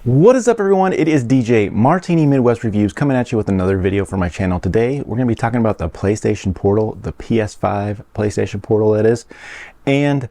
What is up, everyone? It is DJ Martini Midwest Reviews coming at you with another video for my channel. Today we're going to be talking about the PlayStation Portal, the PS5 PlayStation Portal that is, and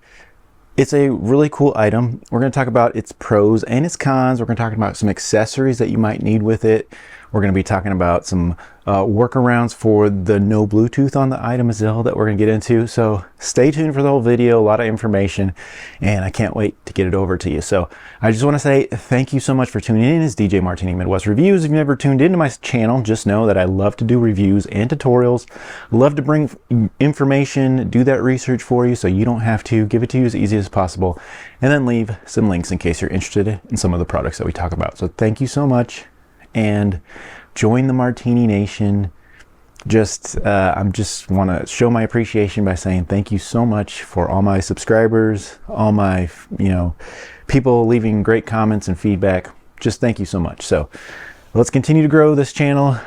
it's a really cool item. We're going to talk about its pros and its cons. We're going to talk about some accessories that you might need with it. We're going to be talking about some workarounds for the no Bluetooth on the item as well that we're going to get into. So stay tuned for the whole video, a lot of information, and I can't wait to get it over to you. So I just want to say thank you so much for tuning in. It's DJ Martini Midwest Reviews. If you've never tuned into my channel, just know that I love to do reviews and tutorials. Love to bring information, do that research for you so you don't have to, give it to you as easy as possible, and then leave some links in case you're interested in some of the products that we talk about. So thank you so much. And join the Martini Nation. I just want to show my appreciation by saying thank you so much for all my subscribers, all my people leaving great comments and feedback. Just thank you so much. So let's continue to grow this channel,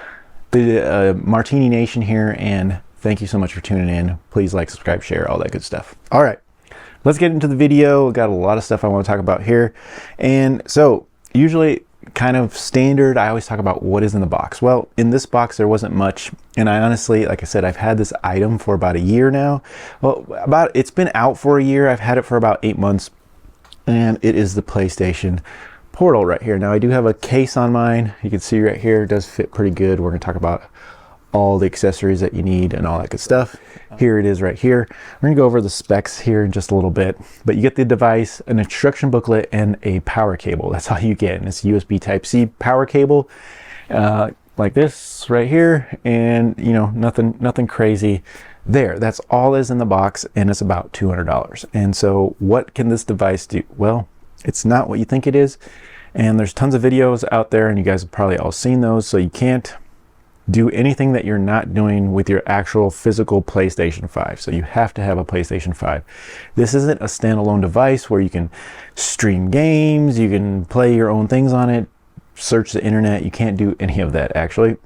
the Martini Nation here, and thank you so much for tuning in. Please like, subscribe, share, all that good stuff. All right, let's get into the video. Got a lot of stuff I want to talk about here. And so usually kind of standard, I always talk about what is in the box. Well, in this box there wasn't much, and I honestly, like I said, I've had this item for about a year now. Well, it's been out for a year. I've had it for about 8 months, and it is the PlayStation Portal right here. Now I do have a case on mine. You can see right here, it does fit pretty good. We're going to talk about all the accessories that you need and all that good stuff. Here it is right here. We're gonna go over the specs here in just a little bit, but you get the device, an instruction booklet, and a power cable. That's all you get. And it's USB Type-C power cable, like this right here, and nothing crazy there. That's all is in the box, and it's about $200. And so what can this device do? Well, it's not what you think it is, and there's tons of videos out there, and you guys have probably all seen those, so you can't do anything that you're not doing with your actual physical PlayStation 5. So you have to have a PlayStation 5. This isn't a standalone device where you can stream games, you can play your own things on it, search the internet. You can't do any of that actually,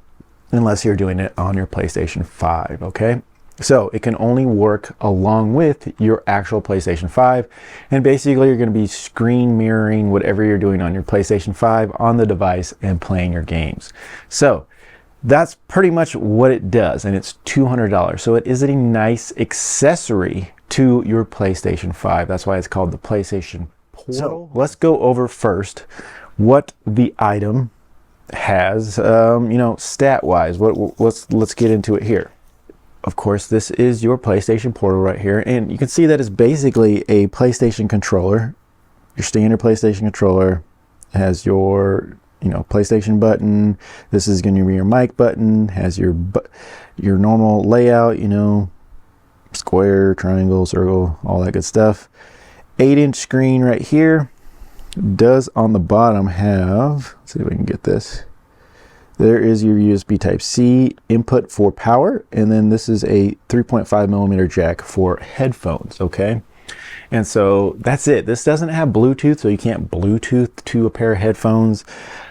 unless you're doing it on your PlayStation 5, okay? So it can only work along with your actual PlayStation 5. And basically you're gonna be screen mirroring whatever you're doing on your PlayStation 5 on the device and playing your games. So that's pretty much what it does, and it's $200. So it is a nice accessory to your PlayStation 5. That's why it's called the PlayStation Portal. So let's go over first what the item has, stat-wise. Let's get into it here. Of course, this is your PlayStation Portal right here, and you can see that it's basically a PlayStation controller. Your standard PlayStation controller has your PlayStation button. This is going to be your mic button, has your normal layout, square, triangle, circle, all that good stuff. 8-inch screen right here. Does on the bottom have, let's see if we can get this. There is your USB Type-C input for power, and then this is a 3.5mm jack for headphones, okay? And so that's it. This doesn't have Bluetooth, so you can't Bluetooth to a pair of headphones.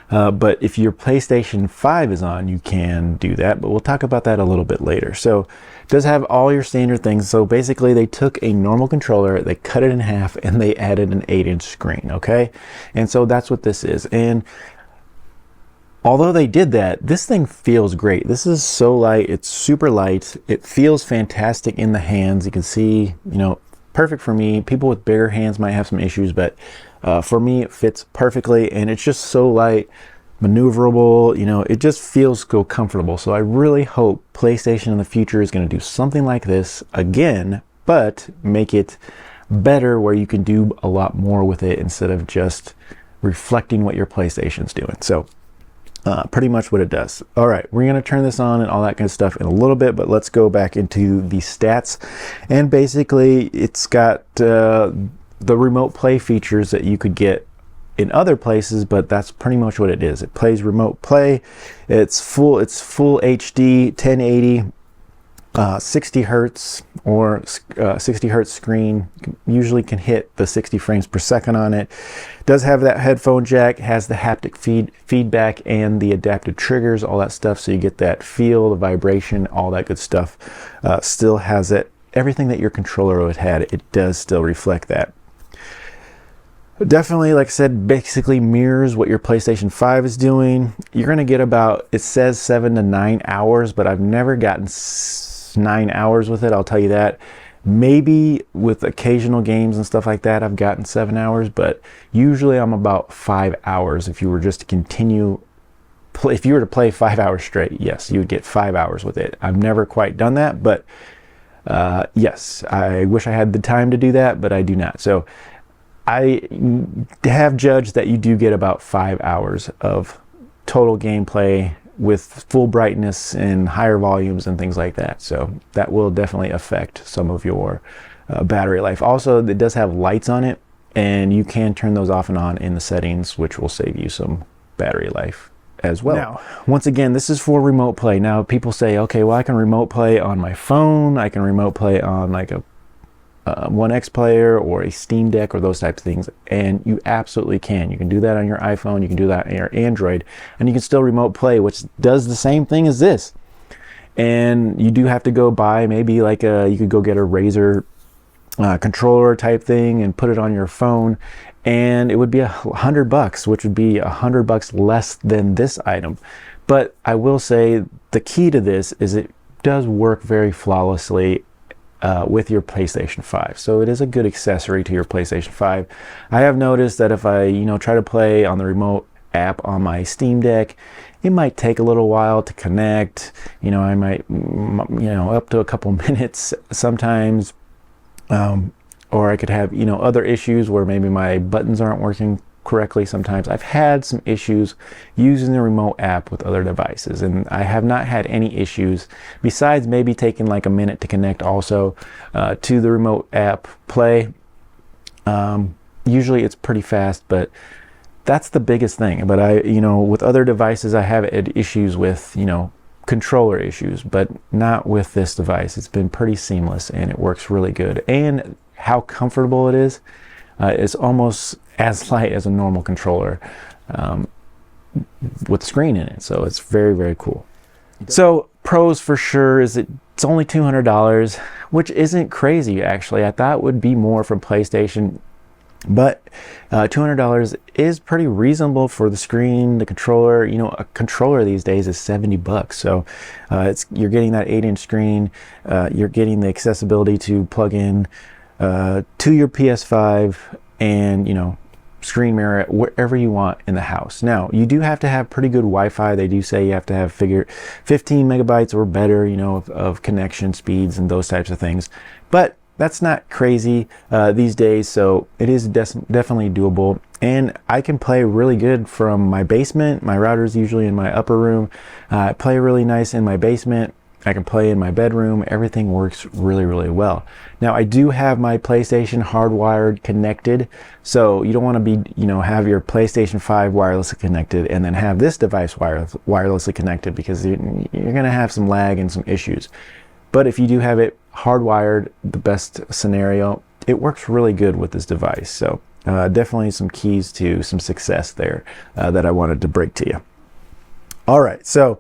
But if your PlayStation 5 is on, you can do that, but we'll talk about that a little bit later. So it does have all your standard things. So basically they took a normal controller, they cut it in half, and they added an 8-inch screen, okay? And so that's what this is. And although they did that, this thing feels great. This is so light, it's super light. It feels fantastic in the hands. You can see, perfect for me. People with bigger hands might have some issues, but for me it fits perfectly, and it's just so light, maneuverable, it just feels so comfortable. So I really hope PlayStation in the future is going to do something like this again, but make it better where you can do a lot more with it instead of just reflecting what your PlayStation's doing. So pretty much what it does. All right, we're going to turn this on and all that kind of stuff in a little bit, but let's go back into the stats. And basically it's got the remote play features that you could get in other places, but that's pretty much what it is. It plays remote play. It's full HD 1080, 60 hertz or 60 hertz screen. Usually can hit the 60 frames per second on it. Does have that headphone jack, has the haptic feedback and the adaptive triggers, all that stuff, so you get that feel, the vibration, all that good stuff. Still has it, everything that your controller would had, it does still reflect that. Definitely, like I said, basically mirrors what your PlayStation 5 is doing. You're going to get about, it says 7 to 9 hours, but I've never gotten 9 hours with it, I'll tell you that. Maybe with occasional games and stuff like that, I've gotten 7 hours, but usually I'm about 5 hours. If you were just to continue, if you were to play 5 hours straight, yes, you would get 5 hours with it. I've never quite done that, but yes, I wish I had the time to do that, but I do not. So I have judged that you do get about 5 hours of total gameplay with full brightness and higher volumes and things like that. So that will definitely affect some of your battery life. Also, it does have lights on it, and you can turn those off and on in the settings, which will save you some battery life as well. Now, once again, this is for remote play. Now, people say, okay, well, I can remote play on my phone. I can remote play on like a One X player or a Steam Deck or those types of things, and you absolutely can. You can do that on your iPhone, you can do that on your Android, and you can still remote play, which does the same thing as this. And you do have to go buy maybe like you could go get a Razer controller type thing and put it on your phone, and it would be $100, which would be $100 less than this item. But I will say the key to this is it does work very flawlessly with your PlayStation 5. So it is a good accessory to your PlayStation 5. I have noticed that if I, try to play on the remote app on my Steam Deck, it might take a little while to connect. I might, up to a couple minutes sometimes. Or I could have, other issues where maybe my buttons aren't working correctly sometimes. I've had some issues using the remote app with other devices, and I have not had any issues besides maybe taking like a minute to connect also to the remote app play. Usually it's pretty fast, but that's the biggest thing. But with other devices, I have had issues with, controller issues, but not with this device. It's been pretty seamless and it works really good. And how comfortable it is, it's almost as light as a normal controller with screen in it. So it's very, very cool. So pros for sure is it's only $200, which isn't crazy actually. I thought it would be more from PlayStation, but $200 is pretty reasonable for the screen, the controller. A controller these days is $70. So you're getting that 8-inch screen. You're getting the accessibility to plug in to your PS5 and, screen mirror it wherever you want in the house. Now, you do have to have pretty good Wi-Fi. They do say you have to have 15 megabytes or better, of connection speeds and those types of things. But that's not crazy these days, so it is definitely doable. And I can play really good from my basement. My router's usually in my upper room. I play really nice in my basement. I can play in my bedroom. Everything works really, really well. Now, I do have my PlayStation hardwired connected, so you don't want to be, have your PlayStation 5 wirelessly connected and then have this device wirelessly connected, because you're going to have some lag and some issues. But if you do have it hardwired, the best scenario, it works really good with this device. So definitely some keys to some success there that I wanted to break to you. All right, so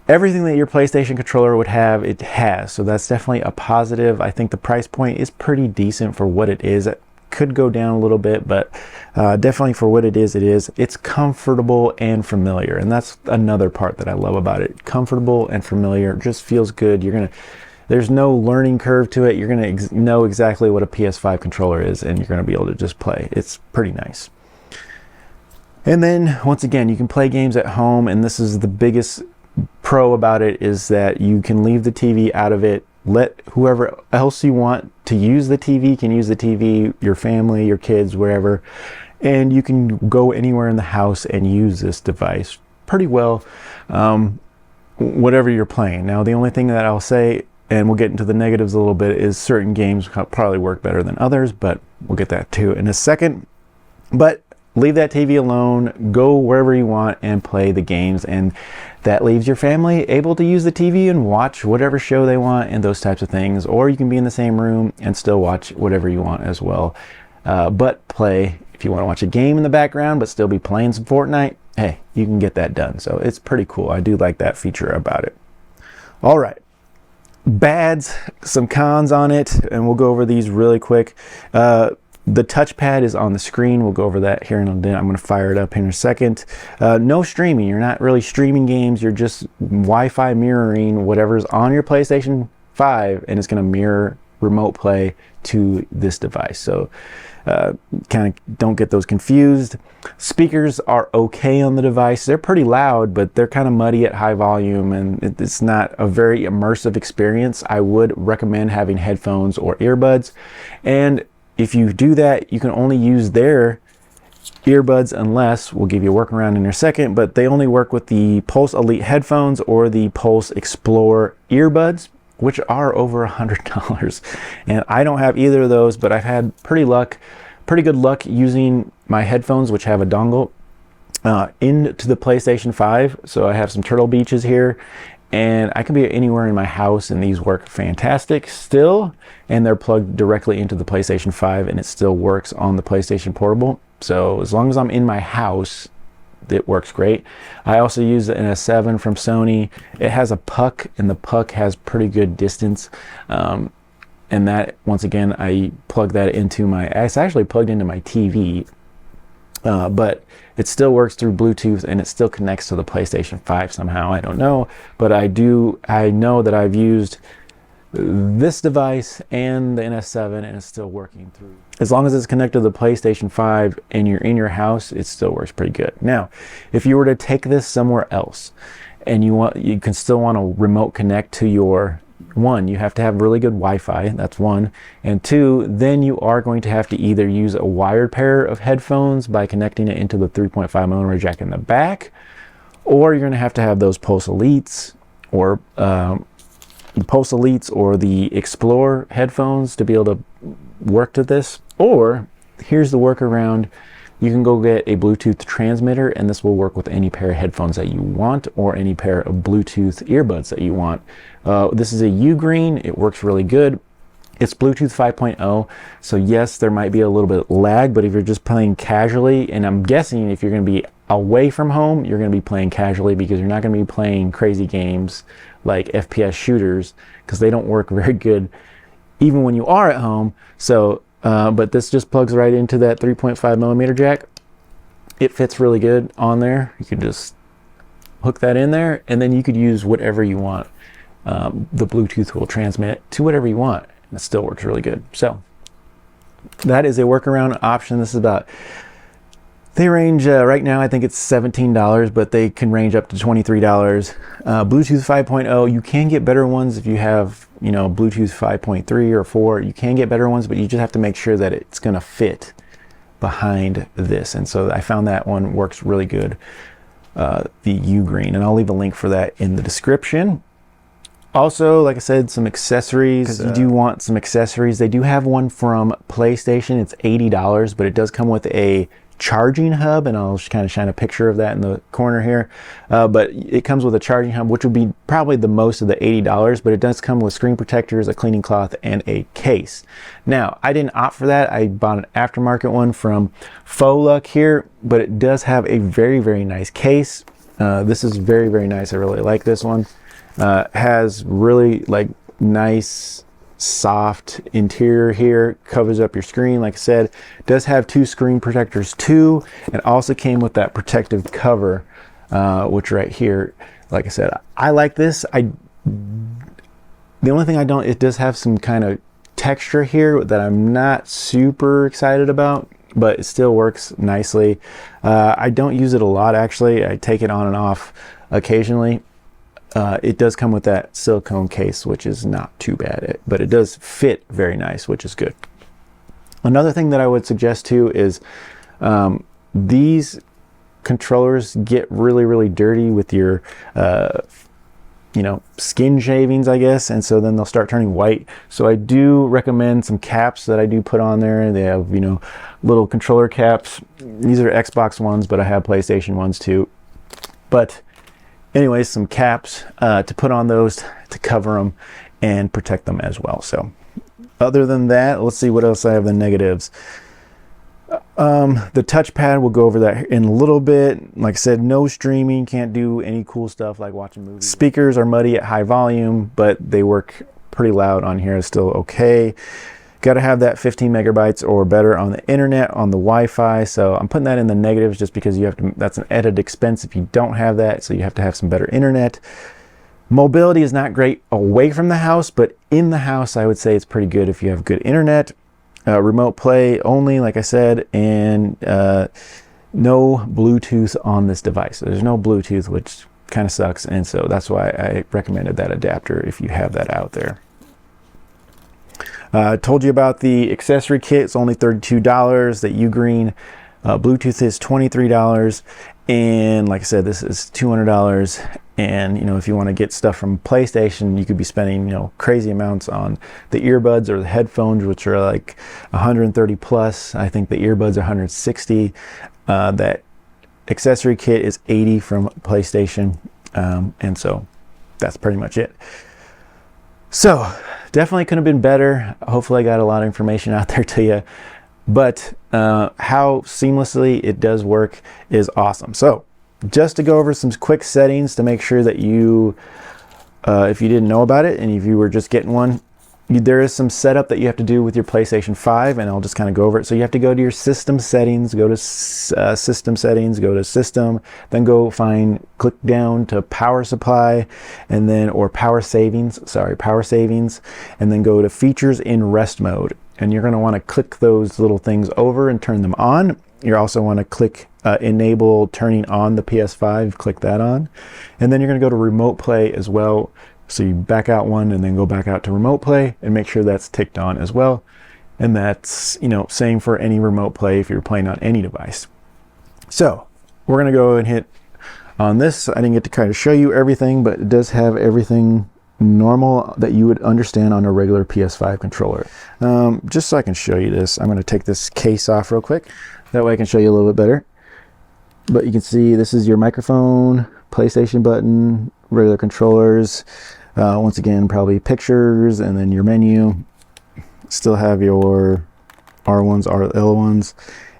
everything that your PlayStation controller would have, it has. So that's definitely a positive. I think the price point is pretty decent for what it is. It could go down a little bit, but definitely for what it is, it is. It's comfortable and familiar, and that's another part that I love about it. Comfortable and familiar, just feels good. There's no learning curve to it. You're gonna know exactly what a PS5 controller is, and you're gonna be able to just play. It's pretty nice. And then once again, you can play games at home, and this is the biggest pro about it, is that you can leave the TV out of it. Let whoever else you want to use the TV can use the TV, your family, your kids, wherever, and you can go anywhere in the house and use this device pretty well, whatever you're playing. Now, the only thing that I'll say, and we'll get into the negatives a little bit, is certain games probably work better than others, but we'll get that too in a second. But leave that TV alone, go wherever you want and play the games, and that leaves your family able to use the TV and watch whatever show they want and those types of things. Or you can be in the same room and still watch whatever you want as well. But play, if you want to watch a game in the background but still be playing some Fortnite, hey, you can get that done. So it's pretty cool. I do like that feature about it. All right. Bads, some cons on it, and we'll go over these really quick. The touchpad is on the screen. We'll go over that here in a minute. I'm going to fire it up here in a second. No streaming. You're not really streaming games. You're just Wi-Fi mirroring whatever's on your PlayStation 5, and it's going to mirror remote play to this device. So kind of don't get those confused. Speakers are okay on the device. They're pretty loud, but they're kind of muddy at high volume, and it's not a very immersive experience. I would recommend having headphones or earbuds. And if you do that, you can only use their earbuds unless, we'll give you a workaround in a second, but they only work with the Pulse Elite headphones or the Pulse Explore earbuds, which are over $100. And I don't have either of those, but I've had pretty good luck using my headphones, which have a dongle, into the PlayStation 5. So I have some Turtle Beaches here, and I can be anywhere in my house, and these work fantastic still, and they're plugged directly into the PlayStation 5, and it still works on the PlayStation Portable. So as long as I'm in my house, it works great. I also use the NS7 from Sony. It has a puck, and the puck has pretty good distance. And that, once again, I plug that into it's actually plugged into my TV, but it still works through Bluetooth, and it still connects to the PlayStation 5 somehow. I don't know, but I know that I've used this device and the NS7, and it's still working through. As long as it's connected to the PlayStation 5 and you're in your house, it still works pretty good. Now, if you were to take this somewhere else, and you can still want to remote connect to your one, you have to have really good Wi-Fi, that's one, and two, then you are going to have to either use a wired pair of headphones by connecting it into the 3.5mm jack in the back, or you're going to have those Pulse Elites or the Explore headphones to be able to work to this. Or here's the workaround: you can go get a Bluetooth transmitter, and this will work with any pair of headphones that you want, or any pair of Bluetooth earbuds that you want. This is a Ugreen. It works really good. It's Bluetooth 5.0, so yes, there might be a little bit of lag, but if you're just playing casually, and I'm guessing if you're going to be away from home, you're going to be playing casually, because you're not going to be playing crazy games like FPS shooters, because they don't work very good even when you are at home. So but this just plugs right into that 3.5mm jack. It fits really good on there. You could just hook that in there, and then you could use whatever you want. The Bluetooth will transmit to whatever you want, and it still works really good. So that is a workaround option. This is they range right now, I think it's $17, but they can range up to $23. Bluetooth 5.0, you can get better ones if you have, Bluetooth 5.3 or 4. You can get better ones, but you just have to make sure that it's going to fit behind this. And so I found that one works really good, the Ugreen, and I'll leave a link for that in the description. Also, like I said, some accessories, because you do want some accessories. They do have one from PlayStation. It's $80, but it does come with a charging hub, and I'll just kind of shine a picture of that in the corner here. But it comes with a charging hub, which would be probably the most of the $80, but it does come with screen protectors, a cleaning cloth, and a case. Now, I didn't opt for that. I bought an aftermarket one from Foluck here, but it does have a very, very nice case. This is very, very nice. I really like this one. Has really nice soft interior here, covers up your screen. Like I said, does have two screen protectors too, and also came with that protective cover, which right here, like I said, I like this. The only thing it does have some kind of texture here that I'm not super excited about, but it still works nicely. I don't use it a lot, actually. I take it on and off occasionally. It does come with that silicone case, which is not too bad, but it does fit very nice, which is good. Another thing that I would suggest too is these controllers get really, really dirty with your skin shavings, I guess, and so then they'll start turning white. So I do recommend some caps that I do put on there. They have little controller caps. These are Xbox ones, but I have PlayStation ones too. But anyways, some caps to put on those to cover them and protect them as well. So other than that, let's see what else I have. The negatives. The touchpad, we'll go over that in a little bit. Like I said, no streaming, can't do any cool stuff like watching movies. Speakers are muddy at high volume, but they work pretty loud on here. It's still okay. Got to have that 15 megabytes or better on the internet, on the Wi-Fi. So I'm putting that in the negatives just because you have to, that's an added expense if you don't have that. So you have to have some better internet. Mobility is not great away from the house, but in the house, I would say it's pretty good if you have good internet. Remote play only, like I said, and no Bluetooth on this device. There's no Bluetooth, which kind of sucks, and so that's why I recommended that adapter if you have that out there. Told you about the accessory kit. It's only $32. The Ugreen Bluetooth is $23, and like I said, this is $200. And you know, if you want to get stuff from PlayStation, you could be spending, you know, crazy amounts on the earbuds or the headphones, which are like 130 plus. I think the earbuds are 160. That accessory kit is 80 from PlayStation, and so that's pretty much it. So definitely could have been better. Hopefully I got a lot of information out there to you, but how seamlessly it does work is awesome. So just to go over some quick settings to make sure that you, if you didn't know about it and if you were just getting one, there is some setup that you have to do with your PlayStation 5, and I'll just kind of go over it. So you have to go to your system settings, go to system settings, go to system, then go click down to power supply, and then, or power savings, and then go to features in rest mode. And you're going to want to click those little things over and turn them on. You also want to click enable turning on the PS5, click that on. And then you're going to go to remote play as well. So you back out one and then go back out to remote play and make sure that's ticked on as well. And that's, you know, same for any remote play if you're playing on any device. So we're going to go and hit on this. I didn't get to kind of show you everything, but it does have everything normal that you would understand on a regular PS5 controller. Just so I can show you this, I'm going to take this case off real quick. That way I can show you a little bit better. But you can see this is your microphone, PlayStation button, regular controllers. Once again, probably pictures, and then your menu. Still have your R1s, L1s,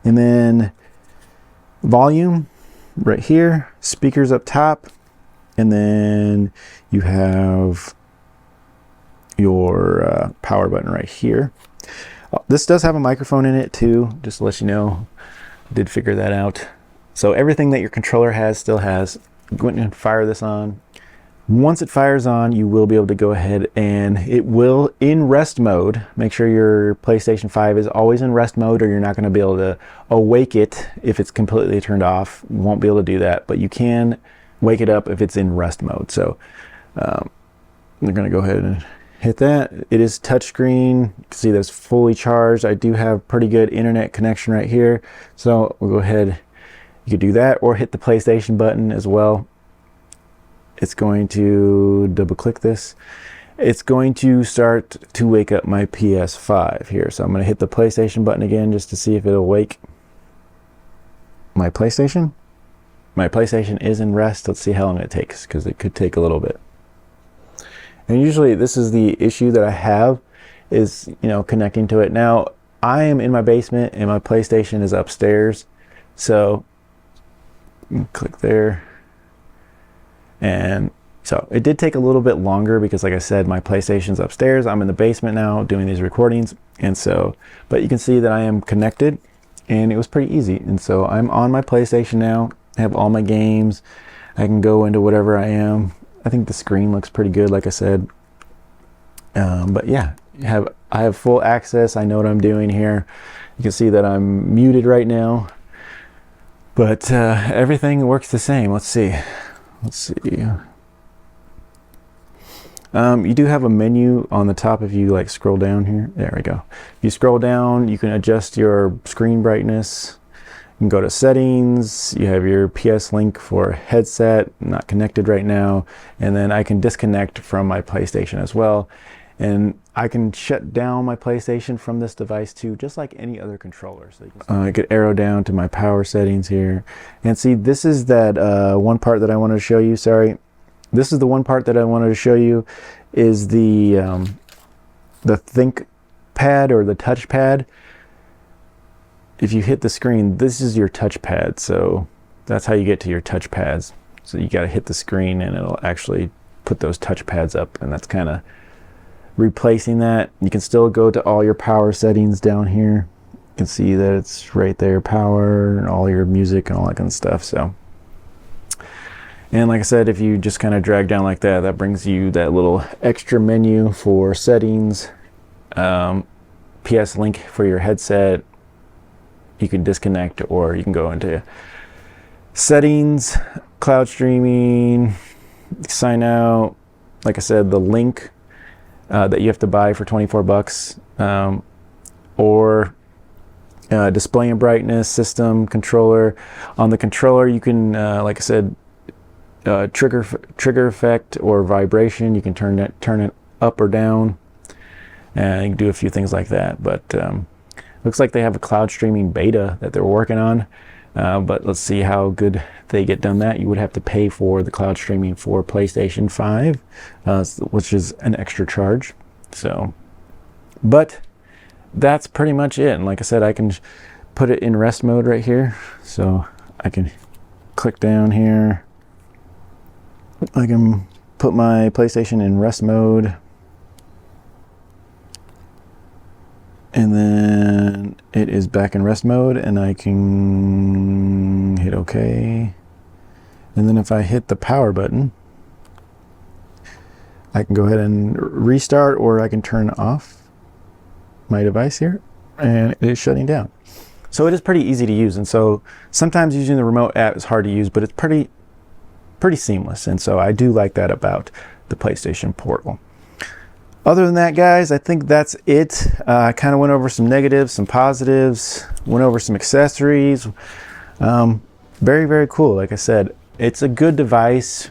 and then volume right here, speakers up top, and then you have your power button right here. This does have a microphone in it too, just to let you know. Did figure that out. So everything that your controller has still has. Go ahead and fire this on. Once it fires on, you will be able to go ahead and it will, in rest mode, make sure your PlayStation 5 is always in rest mode, or you're not going to be able to awake it if it's completely turned off. You won't be able to do that, but you can wake it up if it's in rest mode. So we're going to go ahead and hit that. It is touchscreen. You can see that's fully charged. I do have pretty good internet connection right here. So we'll go ahead. You could do that or hit the PlayStation button as well. It's going to double click this. It's going to start to wake up my PS5 here. So I'm going to hit the PlayStation button again just to see if it'll wake my PlayStation. My PlayStation is in rest. Let's see how long it takes, because it could take a little bit. And usually this is the issue that I have, is, you know, connecting to it. Now I am in my basement and my PlayStation is upstairs. So click there. And so it did take a little bit longer because, like I said, my PlayStation's upstairs. I'm in the basement now doing these recordings. And so, but you can see that I am connected and it was pretty easy. And so I'm on my PlayStation now. I have all my games. I can go into whatever I am. I think the screen looks pretty good, like I said. But yeah, I have full access. I know what I'm doing here. You can see that I'm muted right now. But everything works the same. Let's see. You do have a menu on the top if you like scroll down here. There we go. If you scroll down, you can adjust your screen brightness. You can go to settings. You have your PS Link for headset, not connected right now. And then I can disconnect from my PlayStation as well. And I can shut down my PlayStation from this device too, just like any other controller. So I could arrow down to my power settings here. And see, this is that one part that I wanted to show you. Sorry. This is the one part that I wanted to show you, is the Think pad or the touch pad. If you hit the screen, this is your touch pad. So that's how you get to your touch pads. So you got to hit the screen and it'll actually put those touch pads up. And that's kind of replacing that. You can still go to all your power settings down here. You can see that it's right there, power and all your music and all that kind of stuff. So, and like I said, if you just kind of drag down like that, that brings you that little extra menu for settings, PS Link for your headset. You can disconnect, or you can go into settings, cloud streaming, sign out. Like I said, the link that you have to buy for 24 bucks, or display and brightness, system, controller. On the controller, you can, like I said, trigger effect or vibration. You can turn it up or down, and you can do a few things like that. But looks like they have a cloud streaming beta that they're working on. But let's see how good they get done that. You would have to pay for the cloud streaming for PlayStation 5, which is an extra charge. So, but that's pretty much it. And like I said, I can put it in rest mode right here. So I can click down here. I can put my PlayStation in rest mode. And then it is back in rest mode, and I can hit OK. And then if I hit the power button, I can go ahead and restart, or I can turn off my device here, and it is shutting down. So it is pretty easy to use. And so sometimes using the remote app is hard to use, but it's pretty seamless. And so I do like that about the PlayStation Portal. Other than that, guys, I think that's it. I kind of went over some negatives, some positives, went over some accessories. Very, very cool. Like I said, it's a good device.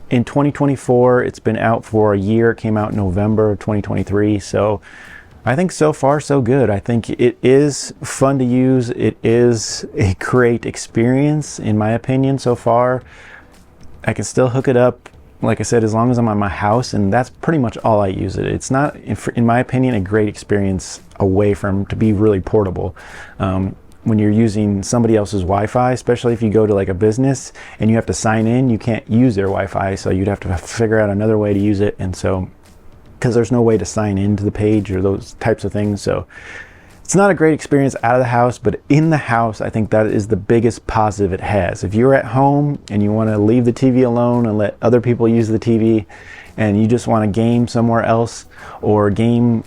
In 2024, it's been out for a year. It came out in November of 2023. So I think so far, so good. I think it is fun to use. It is a great experience, in my opinion, so far. I can still hook it up, like I said, as long as I'm at my house, and that's pretty much all I use it. It's not, in my opinion, a great experience away from to be really portable. When you're using somebody else's Wi-Fi, especially if you go to like a business and you have to sign in, you can't use their Wi-Fi, so you'd have to figure out another way to use it. And so, because there's no way to sign into the page or those types of things, so it's not a great experience out of the house. But in the house, I think that is the biggest positive it has. If you're at home and you want to leave the TV alone and let other people use the TV, and you just want to game somewhere else or game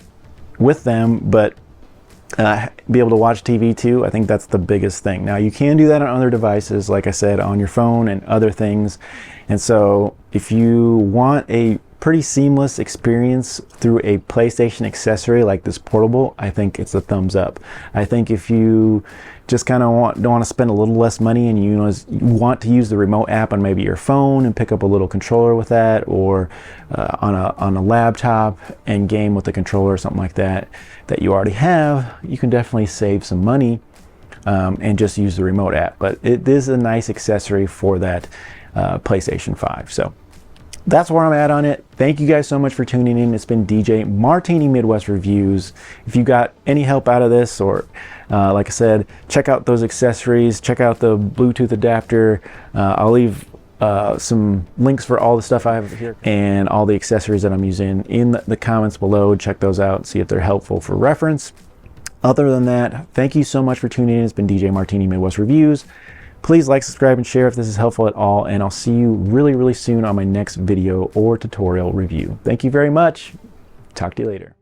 with them, but be able to watch TV too, I think that's the biggest thing. Now, you can do that on other devices, like I said, on your phone and other things. And so if you want a pretty seamless experience through a PlayStation accessory like this portable, I think it's a thumbs up. I think if you just kind of don't want to spend a little less money, and you want to use the remote app on maybe your phone and pick up a little controller with that, or on a laptop and game with the controller or something like that you already have, you can definitely save some money and just use the remote app. But it is a nice accessory for that PlayStation 5. So that's where I'm at on it. Thank you guys so much for tuning in. It's been DJ Martini Midwest Reviews. If you got any help out of this, or like I said, check out those accessories, check out the Bluetooth adapter. I'll leave some links for all the stuff I have here and all the accessories that I'm using in the comments below. Check those out, see if they're helpful for reference. Other than that, thank you so much for tuning in. It's been DJ Martini Midwest Reviews. Please like, subscribe, and share if this is helpful at all, and I'll see you really, really soon on my next video or tutorial review. Thank you very much. Talk to you later.